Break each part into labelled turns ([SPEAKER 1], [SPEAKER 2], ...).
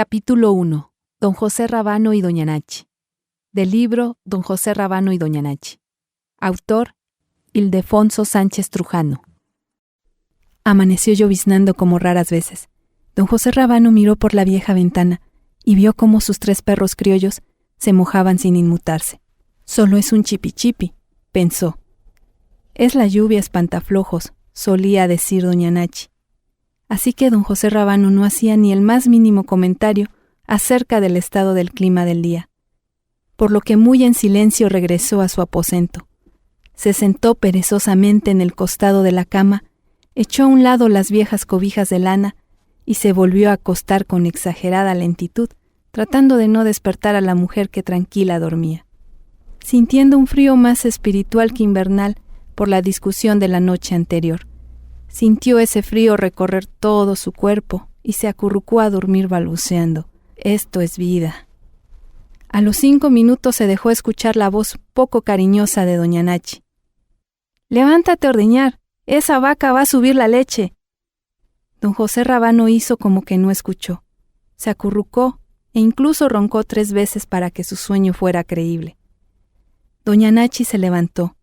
[SPEAKER 1] Capítulo 1. Don José Rábano y doña Nachi. Del libro Don José Rábano y doña Nachi. Autor Ildefonso Sánchez Trujano. Amaneció lloviznando como raras veces. Don José Rábano miró por la vieja ventana y vio cómo sus 3 perros criollos se mojaban sin inmutarse. Solo es un chipichipi, pensó. Es la lluvia espantaflojos, solía decir doña Nachi. Así que don José Rábano no hacía ni el más mínimo comentario acerca del estado del clima del día, por lo que muy en silencio regresó a su aposento. Se sentó perezosamente en el costado de la cama, echó a un lado las viejas cobijas de lana y se volvió a acostar con exagerada lentitud, tratando de no despertar a la mujer que tranquila dormía. Sintiendo un frío más espiritual que invernal por la discusión de la noche anterior, sintió ese frío recorrer todo su cuerpo y se acurrucó a dormir balbuceando: «Esto es vida». A los 5 minutos se dejó escuchar la voz poco cariñosa de doña Nachi. «Levántate a ordeñar, esa vaca va a subir la leche». Don José Rábano hizo como que no escuchó. Se acurrucó e incluso roncó 3 veces para que su sueño fuera creíble. Doña Nachi se levantó.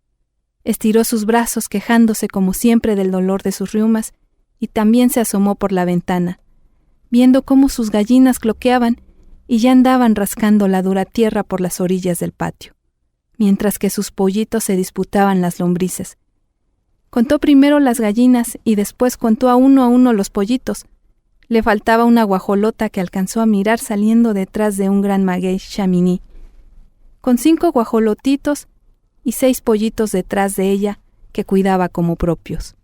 [SPEAKER 1] Estiró sus brazos quejándose como siempre del dolor de sus riumas y también se asomó por la ventana, viendo cómo sus gallinas cloqueaban y ya andaban rascando la dura tierra por las orillas del patio, mientras que sus pollitos se disputaban las lombrices. Contó primero las gallinas y después contó a uno los pollitos. Le faltaba una guajolota que alcanzó a mirar saliendo detrás de un gran maguey chaminí. Con 5 guajolotitos y 6 pollitos detrás de ella que cuidaba como propios.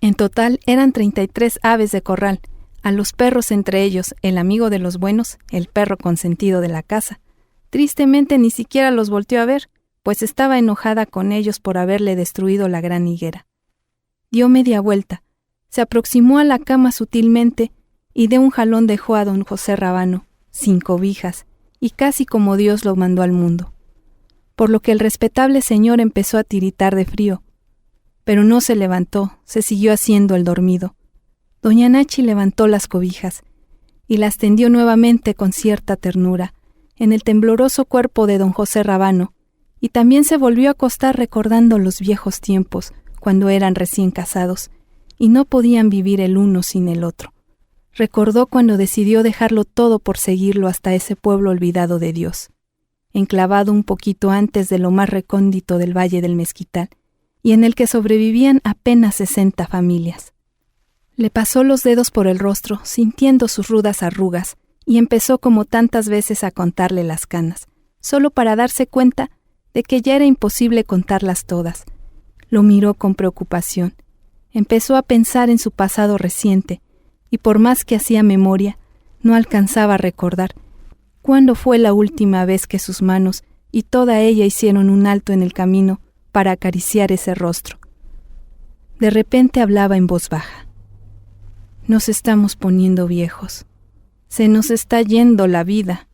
[SPEAKER 1] En total eran 33 aves de corral, a los perros entre ellos, el amigo de los buenos, el perro consentido de la casa. Tristemente ni siquiera los volteó a ver, pues estaba enojada con ellos por haberle destruido la gran higuera. Dio media vuelta, se aproximó a la cama sutilmente y de un jalón dejó a don José Rábano, sin cobijas, y casi como Dios lo mandó al mundo. Por lo que el respetable señor empezó a tiritar de frío. Pero no se levantó, se siguió haciendo el dormido. Doña Nachi levantó las cobijas y las tendió nuevamente con cierta ternura en el tembloroso cuerpo de don José Rábano, y también se volvió a acostar recordando los viejos tiempos, cuando eran recién casados, y no podían vivir el uno sin el otro. Recordó cuando decidió dejarlo todo por seguirlo hasta ese pueblo olvidado de Dios, enclavado un poquito antes de lo más recóndito del Valle del Mezquital, y en el que sobrevivían apenas 60 familias. Le pasó los dedos por el rostro, sintiendo sus rudas arrugas, y empezó como tantas veces a contarle las canas, solo para darse cuenta de que ya era imposible contarlas todas. Lo miró con preocupación. Empezó a pensar en su pasado reciente, y por más que hacía memoria, no alcanzaba a recordar cuándo fue la última vez que sus manos y toda ella hicieron un alto en el camino para acariciar ese rostro. De repente hablaba en voz baja. «Nos estamos poniendo viejos. Se nos está yendo la vida».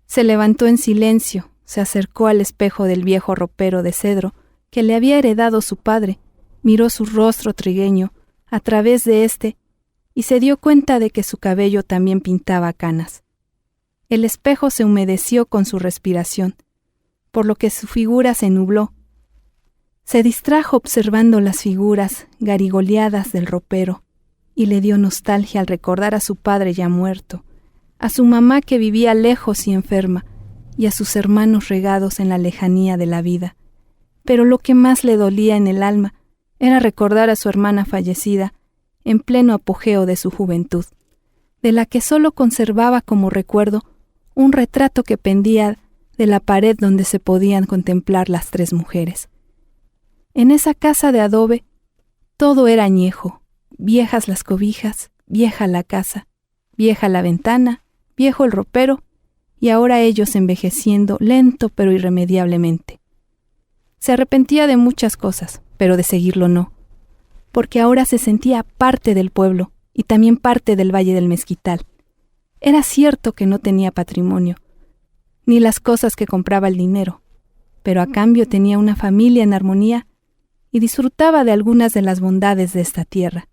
[SPEAKER 1] Se levantó en silencio, se acercó al espejo del viejo ropero de cedro que le había heredado su padre, miró su rostro trigueño a través de éste y se dio cuenta de que su cabello también pintaba canas. El espejo se humedeció con su respiración, por lo que su figura se nubló. Se distrajo observando las figuras garigoleadas del ropero y le dio nostalgia al recordar a su padre ya muerto, a su mamá que vivía lejos y enferma, y a sus hermanos regados en la lejanía de la vida. Pero lo que más le dolía en el alma era recordar a su hermana fallecida en pleno apogeo de su juventud, de la que solo conservaba como recuerdo un retrato que pendía de la pared donde se podían contemplar las 3 mujeres. En esa casa de adobe todo era añejo, viejas las cobijas, vieja la casa, vieja la ventana, viejo el ropero, y ahora ellos envejeciendo lento pero irremediablemente. Se arrepentía de muchas cosas, pero de seguirlo no, porque ahora se sentía parte del pueblo y también parte del Valle del Mezquital. Era cierto que no tenía patrimonio, ni las cosas que compraba el dinero, pero a cambio tenía una familia en armonía y disfrutaba de algunas de las bondades de esta tierra.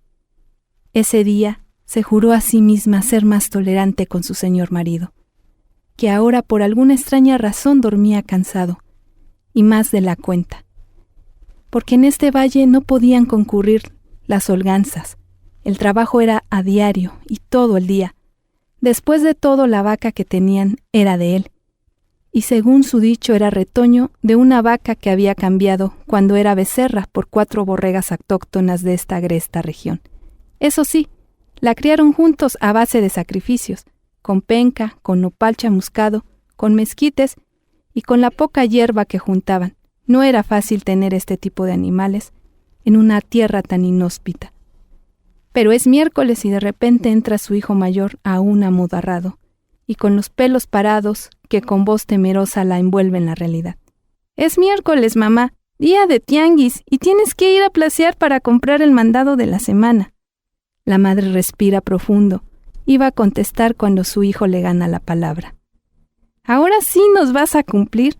[SPEAKER 1] Ese día Se juró a sí misma ser más tolerante con su señor marido, que ahora por alguna extraña razón dormía cansado, y más de la cuenta, porque en este valle no podían concurrir las holganzas. El trabajo era a diario y todo el día. Después de todo, la vaca que tenían era de él, y según su dicho era retoño de una vaca que había cambiado cuando era becerra por 4 borregas autóctonas de esta agresta región. Eso sí, la criaron juntos a base de sacrificios, con penca, con nopal chamuscado, con mezquites y con la poca hierba que juntaban. No era fácil tener este tipo de animales en una tierra tan inhóspita. Pero es miércoles y de repente entra su hijo mayor aún amudarrado y con los pelos parados que con voz temerosa la envuelve en la realidad. «Es miércoles, mamá, día de tianguis, y tienes que ir a placear para comprar el mandado de la semana». La madre respira profundo. Iba a contestar cuando su hijo le gana la palabra. «¿Ahora sí nos vas a cumplir?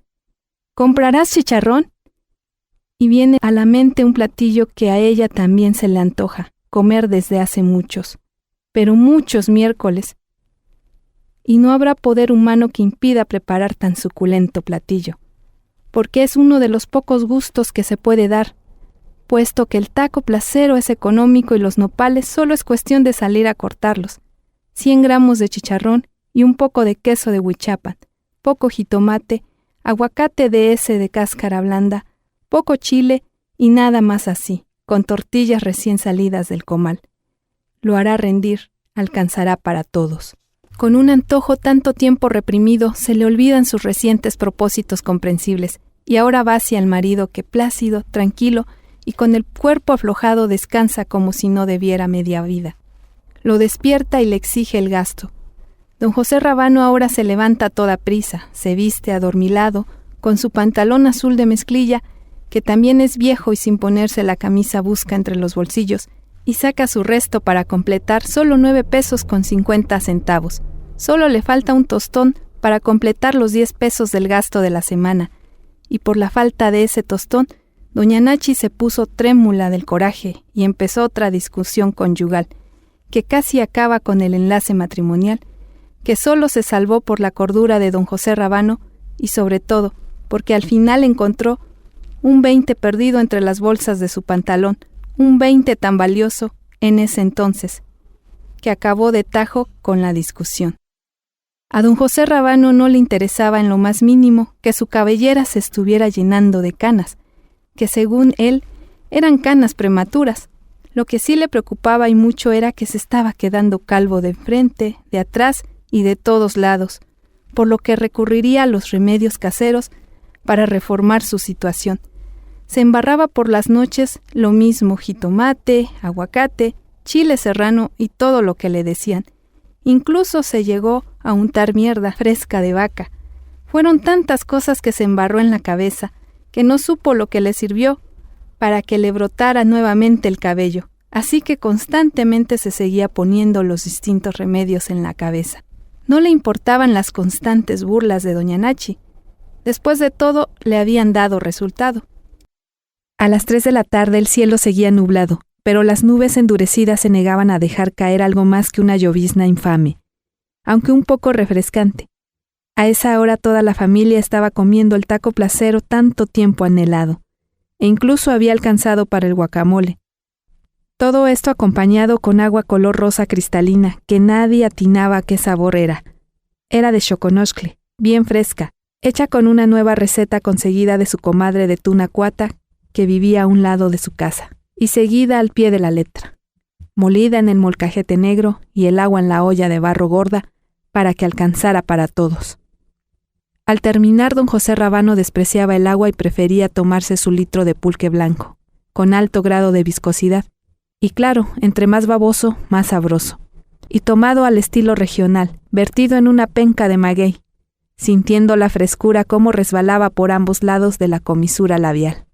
[SPEAKER 1] ¿Comprarás chicharrón?» Y viene a la mente un platillo que a ella también se le antoja comer desde hace muchos, pero muchos miércoles. Y no habrá poder humano que impida preparar tan suculento platillo, porque es uno de los pocos gustos que se puede dar, puesto que el taco placero es económico y los nopales solo es cuestión de salir a cortarlos. 100 gramos de chicharrón y un poco de queso de Huichapan, poco jitomate, aguacate de ese de cáscara blanda, poco chile y nada más así, con tortillas recién salidas del comal. Lo hará rendir, alcanzará para todos. Con un antojo tanto tiempo reprimido, se le olvidan sus recientes propósitos comprensibles, y ahora va hacia el marido que plácido, tranquilo y con el cuerpo aflojado descansa como si no debiera media vida. Lo despierta y le exige el gasto. Don José Rábano ahora se levanta a toda prisa, se viste adormilado, con su pantalón azul de mezclilla, que también es viejo y sin ponerse la camisa busca entre los bolsillos, y saca su resto para completar solo 9 pesos con 50 centavos. Solo le falta un tostón para completar los 10 pesos del gasto de la semana, y por la falta de ese tostón, doña Nachi se puso trémula del coraje y empezó otra discusión conyugal, que casi acaba con el enlace matrimonial, que solo se salvó por la cordura de don José Rábano y sobre todo porque al final encontró un 20 perdido entre las bolsas de su pantalón, un 20 tan valioso en ese entonces, que acabó de tajo con la discusión. A don José Rábano no le interesaba en lo más mínimo que su cabellera se estuviera llenando de canas, que según él eran canas prematuras. Lo que sí le preocupaba y mucho era que se estaba quedando calvo de enfrente, de atrás y de todos lados, por lo que recurriría a los remedios caseros para reformar su situación. Se embarraba por las noches lo mismo jitomate, aguacate, chile serrano y todo lo que le decían. Incluso se llegó a untar mierda fresca de vaca. Fueron tantas cosas que se embarró en la cabeza, que no supo lo que le sirvió para que le brotara nuevamente el cabello, así que constantemente se seguía poniendo los distintos remedios en la cabeza. No le importaban las constantes burlas de doña Nachi. Después de todo, le habían dado resultado. A las 3 de la tarde el cielo seguía nublado, pero las nubes endurecidas se negaban a dejar caer algo más que una llovizna infame, aunque un poco refrescante. A esa hora toda la familia estaba comiendo el taco placero tanto tiempo anhelado, e incluso había alcanzado para el guacamole. Todo esto acompañado con agua color rosa cristalina, que nadie atinaba a qué sabor era. Era de choconoscle, bien fresca, hecha con una nueva receta conseguida de su comadre de Tunacuata, que vivía a un lado de su casa, y seguida al pie de la letra, molida en el molcajete negro y el agua en la olla de barro gorda para que alcanzara para todos. Al terminar, don José Rábano despreciaba el agua y prefería tomarse su litro de pulque blanco, con alto grado de viscosidad, y claro, entre más baboso, más sabroso, y tomado al estilo regional, vertido en una penca de maguey, sintiendo la frescura cómo resbalaba por ambos lados de la comisura labial.